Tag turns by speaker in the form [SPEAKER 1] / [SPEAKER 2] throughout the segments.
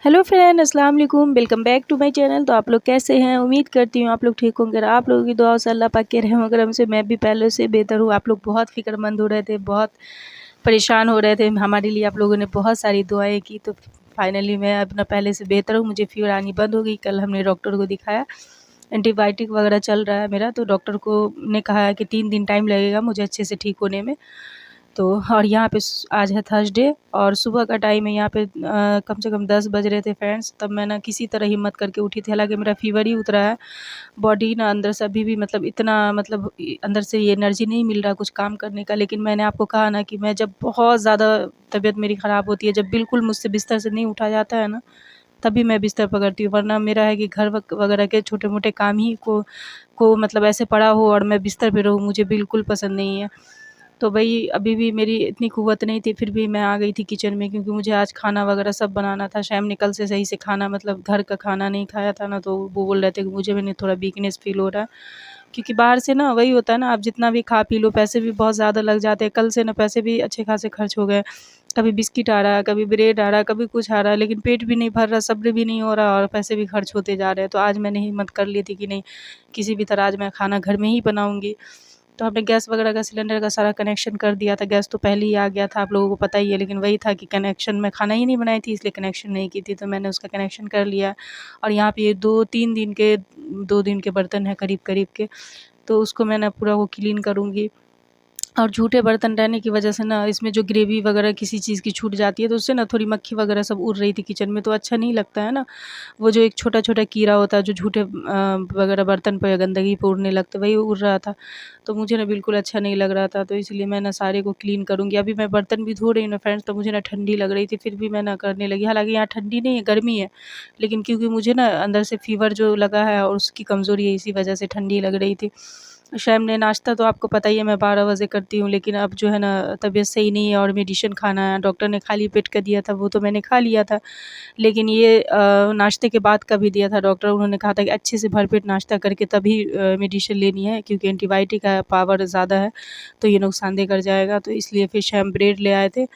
[SPEAKER 1] Hello friend, अस्सलाम वालेकुम। Welcome back to my channel. तो आप लोग कैसे हैं? उम्मीद करती हूँ आप लोग ठीक होंगे। आप लोगों की दुआ से अल्लाह पाक के रहम करम से मैं भी पहले से बेहतर हूँ। आप लोग बहुत फ़िक्रमंद हो रहे थे, बहुत परेशान हो रहे थे, हमारे लिए आप लोगों ने बहुत सारी दुआएं की। तो फाइनली मैं अपना पहले से बेहतर हूँ। मुझे फ़ीवर आनी बंद हो गई। कल हमने डॉक्टर को दिखाया, एंटीबायोटिक वगैरह चल रहा है मेरा। तो डॉक्टर को ने कहा है कि 3 दिन टाइम लगेगा मुझे अच्छे से ठीक होने में। तो और यहाँ पे आज है थर्सडे और सुबह का टाइम है। यहाँ पे कम से कम 10 बज रहे थे फ्रेंड्स। तब मैं ना किसी तरह हिम्मत करके उठी थी। हालांकि मेरा फ़ीवर ही उतरा है, बॉडी ना अंदर से अभी भी मतलब इतना मतलब अंदर से ये एनर्जी नहीं मिल रहा कुछ काम करने का। लेकिन मैंने आपको कहा ना कि मैं जब बहुत ज़्यादा तबीयत मेरी ख़राब होती है, जब बिल्कुल मुझसे बिस्तर से नहीं उठा जाता है ना, तभी मैं बिस्तर पकड़ती हूँ। वरना मेरा है कि घर वगैरह के छोटे मोटे काम ही को मतलब ऐसे पड़ा हो और मैं बिस्तर पे रहूँ, मुझे बिल्कुल पसंद नहीं है। तो भई अभी भी मेरी इतनी कुव्वत नहीं थी, फिर भी मैं आ गई थी किचन में, क्योंकि मुझे आज खाना वगैरह सब बनाना था। शैम ने कल से सही से खाना मतलब घर का खाना नहीं खाया था ना, तो वो बोल रहे थे कि मुझे भी नहीं, थोड़ा वीकनेस फ़ील हो रहा है। क्योंकि बाहर से ना वही होता है ना, आप जितना भी खा पी लो पैसे भी बहुत ज़्यादा लग जाते हैं। कल से ना पैसे भी अच्छे खासे खर्च हो गए। कभी बिस्किट आ रहा है, कभी ब्रेड आ रहा है, कभी कुछ आ रहा है, लेकिन पेट भी नहीं भर रहा, सब्र भी नहीं हो रहा और पैसे भी खर्च होते जा रहे हैं। तो आज मैंने हिम्मत कर ली थी कि नहीं, किसी भी तरह आज मैं खाना घर में ही बनाऊँगी। तो हमने गैस वगैरह का, सिलेंडर का सारा कनेक्शन कर दिया था। गैस तो पहले ही आ गया था, आप लोगों को पता ही है। लेकिन वही था कि कनेक्शन में खाना ही नहीं बनाई थी, इसलिए कनेक्शन नहीं की थी, तो मैंने उसका कनेक्शन कर लिया। और यहाँ पे ये 2 दिन के बर्तन हैं करीब-करीब के, तो उसको मैं ना पूरा वो क्लीन करूँगी। और झूठे बर्तन रहने की वजह से ना इसमें जो ग्रेवी वगैरह किसी चीज़ की छूट जाती है, तो उससे ना थोड़ी मक्खी वगैरह सब उड़ रही थी किचन में, तो अच्छा नहीं लगता है ना। वो जो एक छोटा-छोटा कीड़ा होता है जो झूठे वगैरह बर्तन पे गंदगी पे उड़ने लगता है, वही उड़ रहा था। तो मुझे ना बिल्कुल अच्छा नहीं लग रहा था, तो इसलिए मैं ना सारे को क्लीन करूँगी। अभी मैं बर्तन भी धो रही हूँ ना फ्रेंड्स, तो मुझे ना ठंडी लग रही थी, फिर भी मैं ना करने लगी। हालाँकि यहाँ ठंडी नहीं है, गर्मी है, लेकिन क्योंकि मुझे ना अंदर से फ़ीवर जो लगा है और उसकी कमज़ोरी है, इसी वजह से ठंडी लग रही थी। शाम ने नाश्ता तो आपको पता ही है मैं 12 बजे करती हूँ, लेकिन अब जो है ना तबीयत सही नहीं है और मेडिसिन खाना है। डॉक्टर ने खाली पेट का दिया था, वो तो मैंने खा लिया था। लेकिन ये नाश्ते के बाद का भी दिया था डॉक्टर, उन्होंने कहा था कि अच्छे से भरपेट नाश्ता करके तभी मेडिसिन लेनी है, क्योंकि एंटीबायोटिक का पावर ज़्यादा है, तो ये नुकसानदेह कर जाएगा। तो इसलिए फिर शाम ब्रेड ले आए थे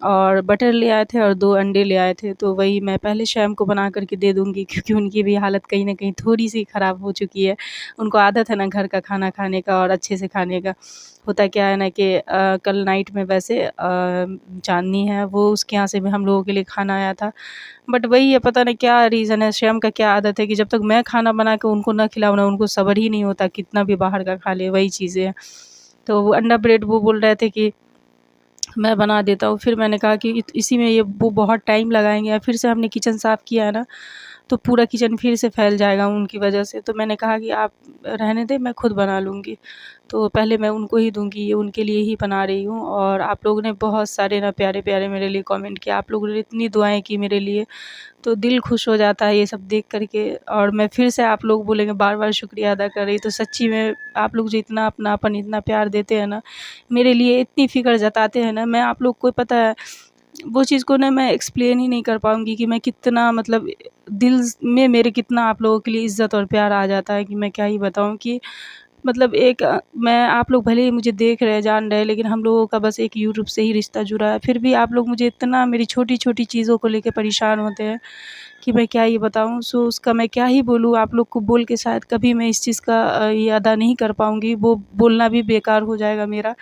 [SPEAKER 1] और बटर ले आए थे और 2 अंडे ले आए थे। तो वही मैं पहले शाम को बना कर के दे दूँगी, क्योंकि उनकी भी हालत कहीं न कहीं थोड़ी-सी ख़राब हो चुकी है। उनको आदत है ना घर का खाना खाने का और अच्छे से खाने का। होता क्या है ना कि कल नाइट में वैसे चाँदनी है, वो उसके यहाँ से भी हम लोगों के लिए खाना आया था। बट वही है, पता नहीं क्या रीज़न है, श्याम का क्या आदत है कि जब तक मैं खाना बना के उनको ना खिलाऊँ ना, उनको सब्र ही नहीं होता, कितना भी बाहर का खा ले, वही चीज़ें हैं। तो वो अंडा ब्रेड वो बोल रहे थे कि मैं बना देता हूँ। फिर मैंने कहा कि इसी में ये वो बहुत टाइम लगाएँगे, और फिर से हमने किचन साफ़ किया है ना, तो पूरा किचन फिर से फैल जाएगा उनकी वजह से। तो मैंने कहा कि आप रहने दें, मैं खुद बना लूँगी। तो पहले मैं उनको ही दूँगी, ये उनके लिए ही बना रही हूँ। और आप लोगों ने बहुत सारे ना प्यारे-प्यारे मेरे लिए कमेंट किया। आप लोगों ने इतनी दुआएँ की मेरे लिए, तो दिल खुश हो जाता है ये सब देख कर के। और मैं फिर से, आप लोग बोलेंगे बार-बार शुक्रिया अदा कर रही, तो सच्ची में आप लोग जो इतना अपनापन, इतना प्यार देते हैं ना, मेरे लिए इतनी फ़िक्र जताते हैं ना, मैं आप लोग को पता है वो चीज़ को ना मैं एक्सप्लेन ही नहीं कर पाऊँगी कि मैं कितना मतलब दिल में मेरे कितना आप लोगों के लिए इज़्ज़त और प्यार आ जाता है कि मैं क्या ही बताऊँ। कि मतलब एक मैं, आप लोग भले ही मुझे देख रहे हैं, जान रहे हैं, लेकिन हम लोगों का बस एक यूट्यूब से ही रिश्ता जुड़ा है। फिर भी आप लोग मुझे इतना मेरी छोटी-छोटी चीज़ों को लेके परेशान होते हैं कि मैं क्या ही बताऊँ। सो उसका मैं क्या ही बोलूँ, आप लोग को बोल के शायद कभी मैं इस चीज़ का ये अदा नहीं कर पाऊँगी। वो बोलना भी बेकार हो जाएगा मेरा,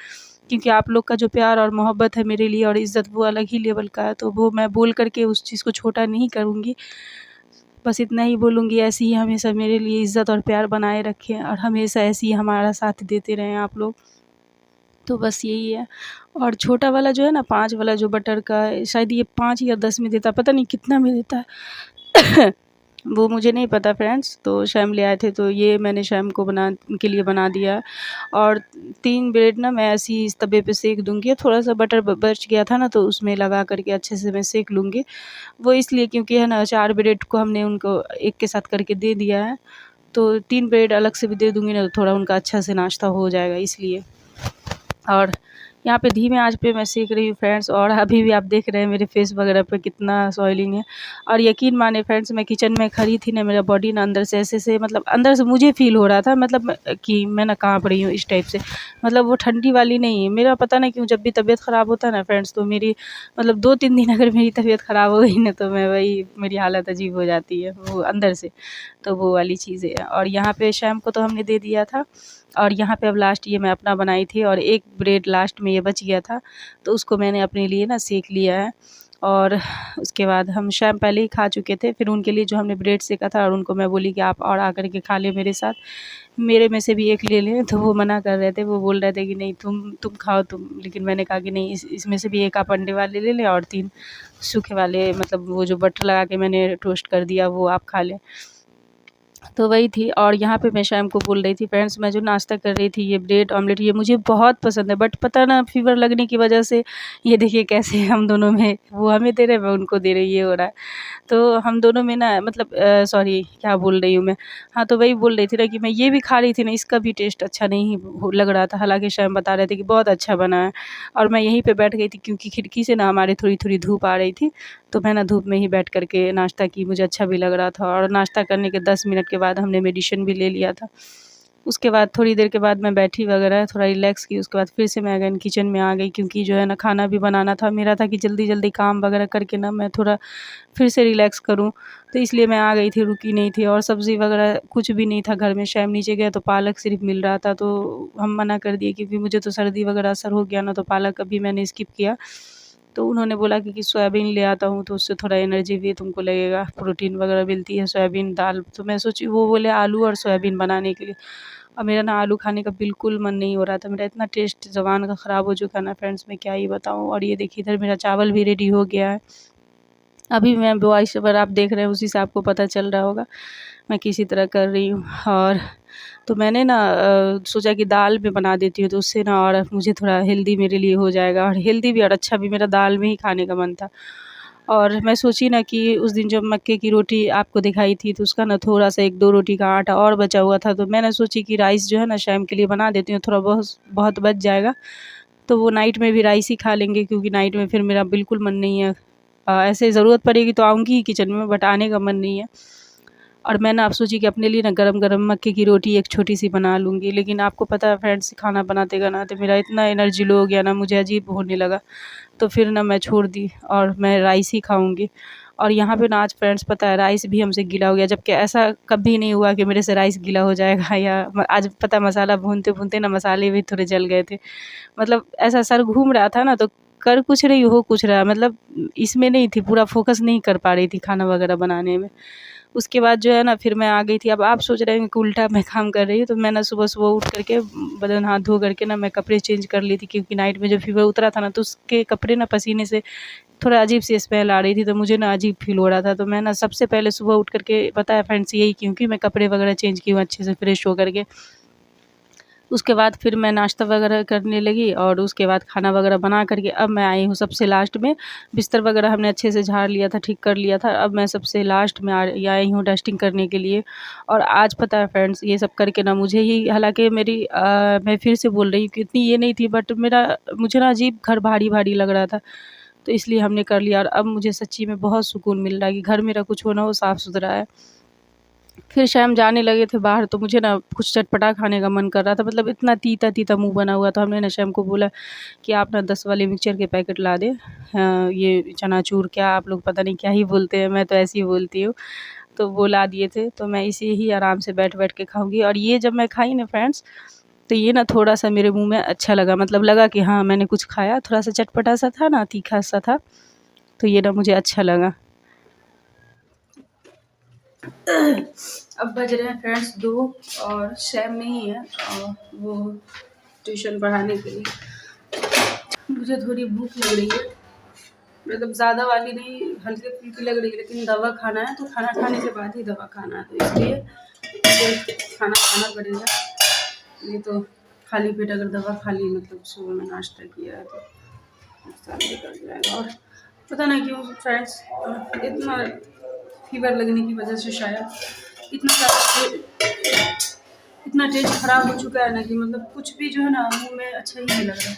[SPEAKER 1] क्योंकि आप लोग का जो प्यार और मोहब्बत है मेरे लिए और इज़्ज़त, वो अलग ही लेवल का है। तो वो मैं बोल कर के उस चीज़ को छोटा नहीं करूँगी। बस इतना ही बोलूँगी, ऐसे ही हमेशा मेरे लिए इज़्ज़त और प्यार बनाए रखें और हमेशा ऐसे ही हमारा साथ देते रहें आप लोग। तो बस यही है। और छोटा वाला जो है ना, 5 वाला जो बटर का है, शायद ये 5 या 10 में देता है, पता नहीं कितना में देता है। वो मुझे नहीं पता फ्रेंड्स। तो शैम ले आए थे, तो ये मैंने शैम को बना के लिए बना दिया। और 3 ब्रेड ना मैं ऐसे ही इस तवे पे सेक दूँगी। थोड़ा-सा बटर बच गया था ना, तो उसमें लगा कर के अच्छे से मैं सेक लूँगी। वो इसलिए क्योंकि है ना 4 ब्रेड को हमने उनको एक के साथ करके दे दिया है, तो 3 ब्रेड अलग से भी दे दूँगी ना, तो थोड़ा उनका अच्छा से नाश्ता हो जाएगा इसलिए। और यहाँ पे धीमे आंच पे मैं सेक रही हूँ फ्रेंड्स, और अभी भी आप देख रहे हैं मेरे फेस वगैरह पे कितना सॉइलिंग है। और यकीन माने फ्रेंड्स, मैं किचन में खड़ी थी ना, मेरा बॉडी ना अंदर से ऐसे मतलब अंदर से मुझे फील हो रहा था, मतलब कि मैं ना काँप रही हूँ इस टाइप से। मतलब वो ठंडी वाली नहीं है, मेरा पता नहीं क्यों जब भी तबीयत ख़राब होता है ना फ्रेंड्स, तो मेरी मतलब 2-3 दिन अगर मेरी तबीयत ख़राब हो गई ना, तो मैं वही मेरी हालत अजीब हो जाती है वो अंदर से। तो वो वाली चीज़ें हैं। और यहाँ पे शैम को तो हमने दे दिया था, और यहाँ पे अब लास्ट ये मैं अपना बनाई थी, और एक ब्रेड लास्ट में ये बच गया था, तो उसको मैंने अपने लिए ना सेक लिया है। और उसके बाद हम शैम पहले ही खा चुके थे, फिर उनके लिए जो हमने ब्रेड सेका था, और उनको मैं बोली कि आप और आकर के खा लें मेरे साथ, मेरे में से भी एक ले लें। तो वो मना कर रहे थे, वो बोल रहे थे कि नहीं तुम खाओ तुम, लेकिन मैंने कहा कि नहीं, इसमें से भी एक आप अंडे वाले ले लें, और 3 सूखे वाले, मतलब वो जो बटर लगा के मैंने टोस्ट कर दिया वो आप खा लें। तो वही थी। और यहाँ पे मैं शाम को बोल रही थी फ्रेंड्स, मैं जो नाश्ता कर रही थी, ये ब्रेड ऑमलेट, ये मुझे बहुत पसंद है, बट पता ना फ़ीवर लगने की वजह से ये देखिए कैसे हम दोनों में, वो हमें दे रहे हैं, मैं उनको दे रही, ये हो रहा है। तो हम दोनों में ना, मतलब सॉरी क्या बोल रही हूँ मैं। हाँ, तो वही बोल रही थी ना कि मैं ये भी खा रही थी ना, इसका भी टेस्ट अच्छा नहीं लग रहा था, हालाँकि शाम बता रहे थे कि बहुत अच्छा बना है। और मैं यहीं पे बैठ गई थी, क्योंकि खिड़की से ना हमारे थोड़ी-थोड़ी धूप आ रही थी, तो मैं ना धूप में ही बैठ कर के नाश्ता की, मुझे अच्छा भी लग रहा था। और नाश्ता करने के 10 मिनट के बाद हमने मेडिसिन भी ले लिया था। उसके बाद थोड़ी देर के बाद मैं बैठी वगैरह, थोड़ा रिलैक्स की, उसके बाद फिर से मैं अगेन किचन में आ गई, क्योंकि जो है ना खाना भी बनाना था। मेरा था कि जल्दी-जल्दी काम वगैरह करके ना मैं थोड़ा फिर से रिलैक्स करूँ, तो इसलिए मैं आ गई थी, रुकी नहीं थी। और सब्ज़ी वगैरह कुछ भी नहीं था घर में, शैम नीचे गया तो पालक सिर्फ़ मिल रहा था, तो हम मना कर दिए, क्योंकि मुझे तो सर्दी वगैरह असर हो गया ना, तो पालक अभी मैंने स्किप किया। तो उन्होंने बोला कि सोयाबीन ले आता हूँ, तो उससे थोड़ा एनर्जी भी तुमको लगेगा, प्रोटीन वगैरह मिलती है सोयाबीन दाल। तो मैं सोची, वो बोले आलू और सोयाबीन बनाने के लिए। अब मेरा ना आलू खाने का बिल्कुल मन नहीं हो रहा था, मेरा इतना टेस्ट ज़ुबान का ख़राब हो चुका है ना फ्रेंड्स, मैं क्या ही बताऊँ। और ये देखिए इधर मेरा चावल भी रेडी हो गया है। अभी मैं वॉइस ओवर आप देख रहे हैं, उसी से आपको पता चल रहा होगा मैं किसी तरह कर रही हूँ। और तो मैंने ना सोचा कि दाल में बना देती हूँ, तो उससे ना और मुझे थोड़ा हेल्दी मेरे लिए हो जाएगा, और हेल्दी भी और अच्छा भी, मेरा दाल में ही खाने का मन था। और मैं सोची ना कि उस दिन जब मक्के की रोटी आपको दिखाई थी, तो उसका ना थोड़ा-सा 1-2 रोटी का आटा और बचा हुआ था, तो मैंने सोची कि राइस जो है ना शाम के लिए बना देती हूँ, थोड़ा बहुत बहुत बच जाएगा, तो वो नाइट में भी राइस ही खा लेंगे, क्योंकि नाइट में फिर मेरा बिल्कुल मन नहीं है। ऐसे ज़रूरत पड़ेगी तो आऊँगी ही किचन में, बट आने का मन नहीं है। और मैं ना अब सोची कि अपने लिए ना गरम-गरम मक्के की रोटी एक छोटी-सी बना लूँगी। लेकिन आपको पता है फ्रेंड्स, खाना बनाते-बनाते मेरा इतना एनर्जी लो हो गया ना, मुझे अजीब होने लगा। तो फिर ना मैं छोड़ दी, और मैं राइस ही खाऊँगी। और यहाँ पे ना आज फ्रेंड्स पता है राइस भी हमसे गीला हो गया, जबकि ऐसा कभी नहीं हुआ कि मेरे से राइस गीला हो जाएगा, या आज पता है मसाला भूनते-भूनते ना मसाले भी थोड़े जल गए थे। मतलब ऐसा सर घूम रहा था ना, तो कर कुछ रही हो कुछ रहा, मतलब इसमें नहीं थी, पूरा फ़ोकस नहीं कर पा रही थी खाना वगैरह बनाने में। उसके बाद जो है ना फिर मैं आ गई थी। अब आप सोच रहे हैं कि उल्टा मैं काम कर रही हूँ, तो मैं ना सुबह-सुबह उठ करके बदन हाथ धो करके ना मैं कपड़े चेंज कर ली थी, क्योंकि नाइट में जब फ़ीवर उतरा था ना, तो उसके कपड़े ना पसीने से थोड़ा अजीब-सी स्मेल आ रही थी, तो मुझे ना अजीब फ़ील हो रहा था। तो मैं ना सबसे पहले सुबह उठ करके, पता है फ्रेंड्स, यही की हूँ कि मैं कपड़े वगैरह चेंज की हूँ अच्छे से फ्रेश हो करके। उसके बाद फिर मैं नाश्ता वगैरह करने लगी, और उसके बाद खाना वगैरह बना करके अब मैं आई हूँ सबसे लास्ट में। बिस्तर वगैरह हमने अच्छे से झाड़ लिया था, ठीक कर लिया था। अब मैं सबसे लास्ट में आई हूँ डस्टिंग करने के लिए। और आज पता है फ्रेंड्स, ये सब करके ना मुझे ही, हालाँकि मेरी मैं फिर से बोल रही हूँ कि इतनी ये नहीं थी, बट मुझे ना अजीब घर भारी-भारी लग रहा था। तो इसलिए हमने कर लिया, और अब मुझे सच्ची में बहुत सुकून मिल रहा है कि घर मेरा कुछ हो ना हो, साफ़-सुथरा है। फिर शाम जाने लगे थे बाहर, तो मुझे ना कुछ चटपटा खाने का मन कर रहा था, मतलब इतना तीता-तीता मुँह बना हुआ था। हमने ना शाम को बोला कि आप ना 10 वाले मिक्सचर के पैकेट ला दें। ये चनाचूर क्या आप लोग पता नहीं क्या ही बोलते हैं, मैं तो ऐसे ही बोलती हूँ। तो वो ला दिए थे, तो मैं इसे ही आराम से बैठ-बैठ के खाऊँगी। और ये जब मैं खाई ना फ्रेंड्स, तो ये ना थोड़ा-सा मेरे मुँह में अच्छा लगा, मतलब लगा कि हाँ, मैंने कुछ खाया, थोड़ा-सा चटपटा-सा था ना, तीखा-सा था, तो ये ना मुझे अच्छा लगा। अब बज रहे हैं फ्रेंड्स 2, और सैम नहीं है, और वो ट्यूशन पढ़ाने के लिए। मुझे थोड़ी भूख लग रही है, मतलब ज़्यादा वाली नहीं, हल्की-फुल्की लग रही है, लेकिन दवा खाना है, तो खाना खाने के बाद ही दवा खाना है, तो इसलिए मुझे खाना खाना पड़ेगा। नहीं तो खाली पेट अगर दवा खा ली, मतलब सुबह में नाश्ता किया है, तो नुकसान भी कर जाएगा। और पता नहीं क्यों फ्रेंड्स, इतना फ़ीवर लगने की वजह से शायद इतना ज़्यादा इतना टेस्ट ख़राब हो चुका है ना, कि मतलब कुछ भी जो है ना मुँह में अच्छा ही नहीं लग रहा है।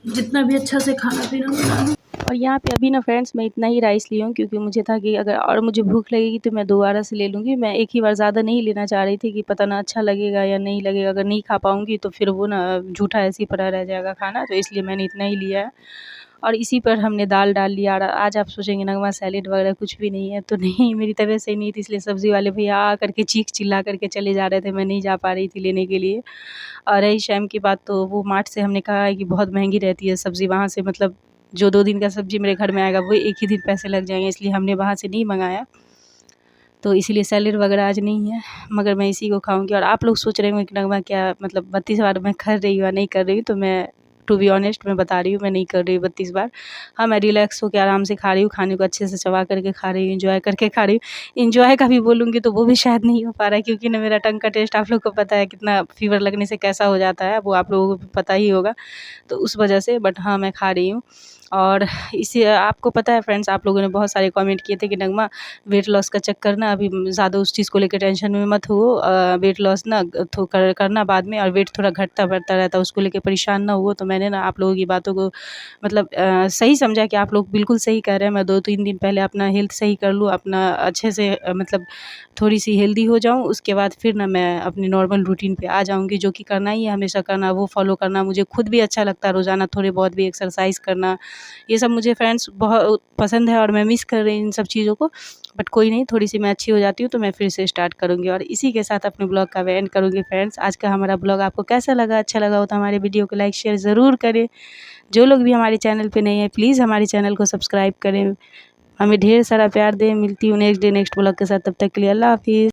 [SPEAKER 2] जितना भी अच्छा से खाना पीना बना लूँ।
[SPEAKER 1] और यहाँ पे अभी ना फ्रेंड्स मैं इतना ही राइस ली हूँ, क्योंकि मुझे था कि अगर और मुझे भूख लगेगी तो मैं दोबारा से ले लूँगी। मैं एक ही बार ज़्यादा नहीं लेना चाह रही थी कि पता ना अच्छा लगेगा या नहीं लगेगा, अगर नहीं खा पाऊँगी तो फिर वो ना झूठा ऐसे ही पड़ा रह जाएगा खाना, तो इसलिए मैंने इतना ही लिया है। और इसी पर हमने दाल डाल लिया। और आज आप सोचेंगे नगमा सैलेड वगैरह कुछ भी नहीं है, तो नहीं, मेरी तबीयत सही नहीं थी, इसलिए सब्ज़ी वाले भैया आ करके चीख चिल्ला करके चले जा रहे थे, मैं नहीं जा पा रही थी लेने के लिए। और रही शैम की बात, तो वो मार्ट से हमने कहा है कि बहुत महंगी रहती है सब्ज़ी वहाँ से, मतलब जो 2 दिन का सब्ज़ी मेरे घर में आएगा वो एक ही दिन पैसे लग जाएंगे, इसलिए हमने वहाँ से नहीं मंगाया। तो इसीलिए सैलेड वगैरह आज नहीं है, मगर मैं इसी को खाऊंगी। और आप लोग सोच रहे होंगे कि नगमा क्या मतलब 32 बार मैं कर रही हूँ या नहीं कर रही हूँ, तो मैं टू बी ऑनेस्ट मैं बता रही हूँ, मैं नहीं कर रही हूँ 32 बार। हाँ, मैं रिलैक्स होकर आराम से खा रही हूँ, खाने को अच्छे से चबा करके खा रही हूँ, इंजॉय करके खा रही हूँ। इंजॉय का भी बोलूँगी तो वो भी शायद नहीं हो पा रहा है, क्योंकि ना मेरा टंग का टेस्ट आप लोग को पता है कितना फीवर लगने से कैसा हो जाता है, वो आप लोगों को पता ही होगा। तो उस वजह से, बट हाँ, मैं खा रही हूँ। और इसी आपको पता है फ्रेंड्स, आप लोगों ने बहुत सारे कमेंट किए थे कि नगमा वेट लॉस का चक्कर ना अभी ज़्यादा उस चीज़ को लेकर टेंशन में मत हो, वेट लॉस ना करना बाद में, और वेट थोड़ा घटता बढ़ता रहता है, उसको लेकर परेशान ना हो। तो मैंने ना आप लोगों की बातों को मतलब सही समझा कि आप लोग बिल्कुल सही कह रहे हैं। मैं 2-3 दिन पहले अपना हेल्थ सही कर लूँ, अपना अच्छे से मतलब थोड़ी सी हेल्दी हो जाऊँ, उसके बाद फिर ना मैं अपनी नॉर्मल रूटीन पे आ जाऊँगी, जो कि करना ही है, हमेशा करना, वो फॉलो करना मुझे खुद भी अच्छा लगता है, रोज़ाना थोड़े बहुत भी एक्सरसाइज करना, ये सब मुझे फ्रेंड्स बहुत पसंद है और मैं मिस कर रही हूँ इन सब चीज़ों को। बट कोई नहीं, थोड़ी-सी मैं अच्छी हो जाती हूँ तो मैं फिर से स्टार्ट करूँगी। और इसी के साथ अपने ब्लॉग का मैं एंड करूँगी फ्रेंड्स। आज का हमारा ब्लॉग आपको कैसा लगा? अच्छा लगा हो तो हमारे वीडियो को लाइक शेयर ज़रूर करें। जो लोग भी हमारे चैनल पे नए हैं प्लीज़ हमारे चैनल को सब्सक्राइब करें। हमें ढेर सारा प्यार दें। मिलती हूँ नेक्स्ट डे नेक्स्ट ब्लॉग के साथ, तब तक के लिए अल्लाह हाफ़िज़।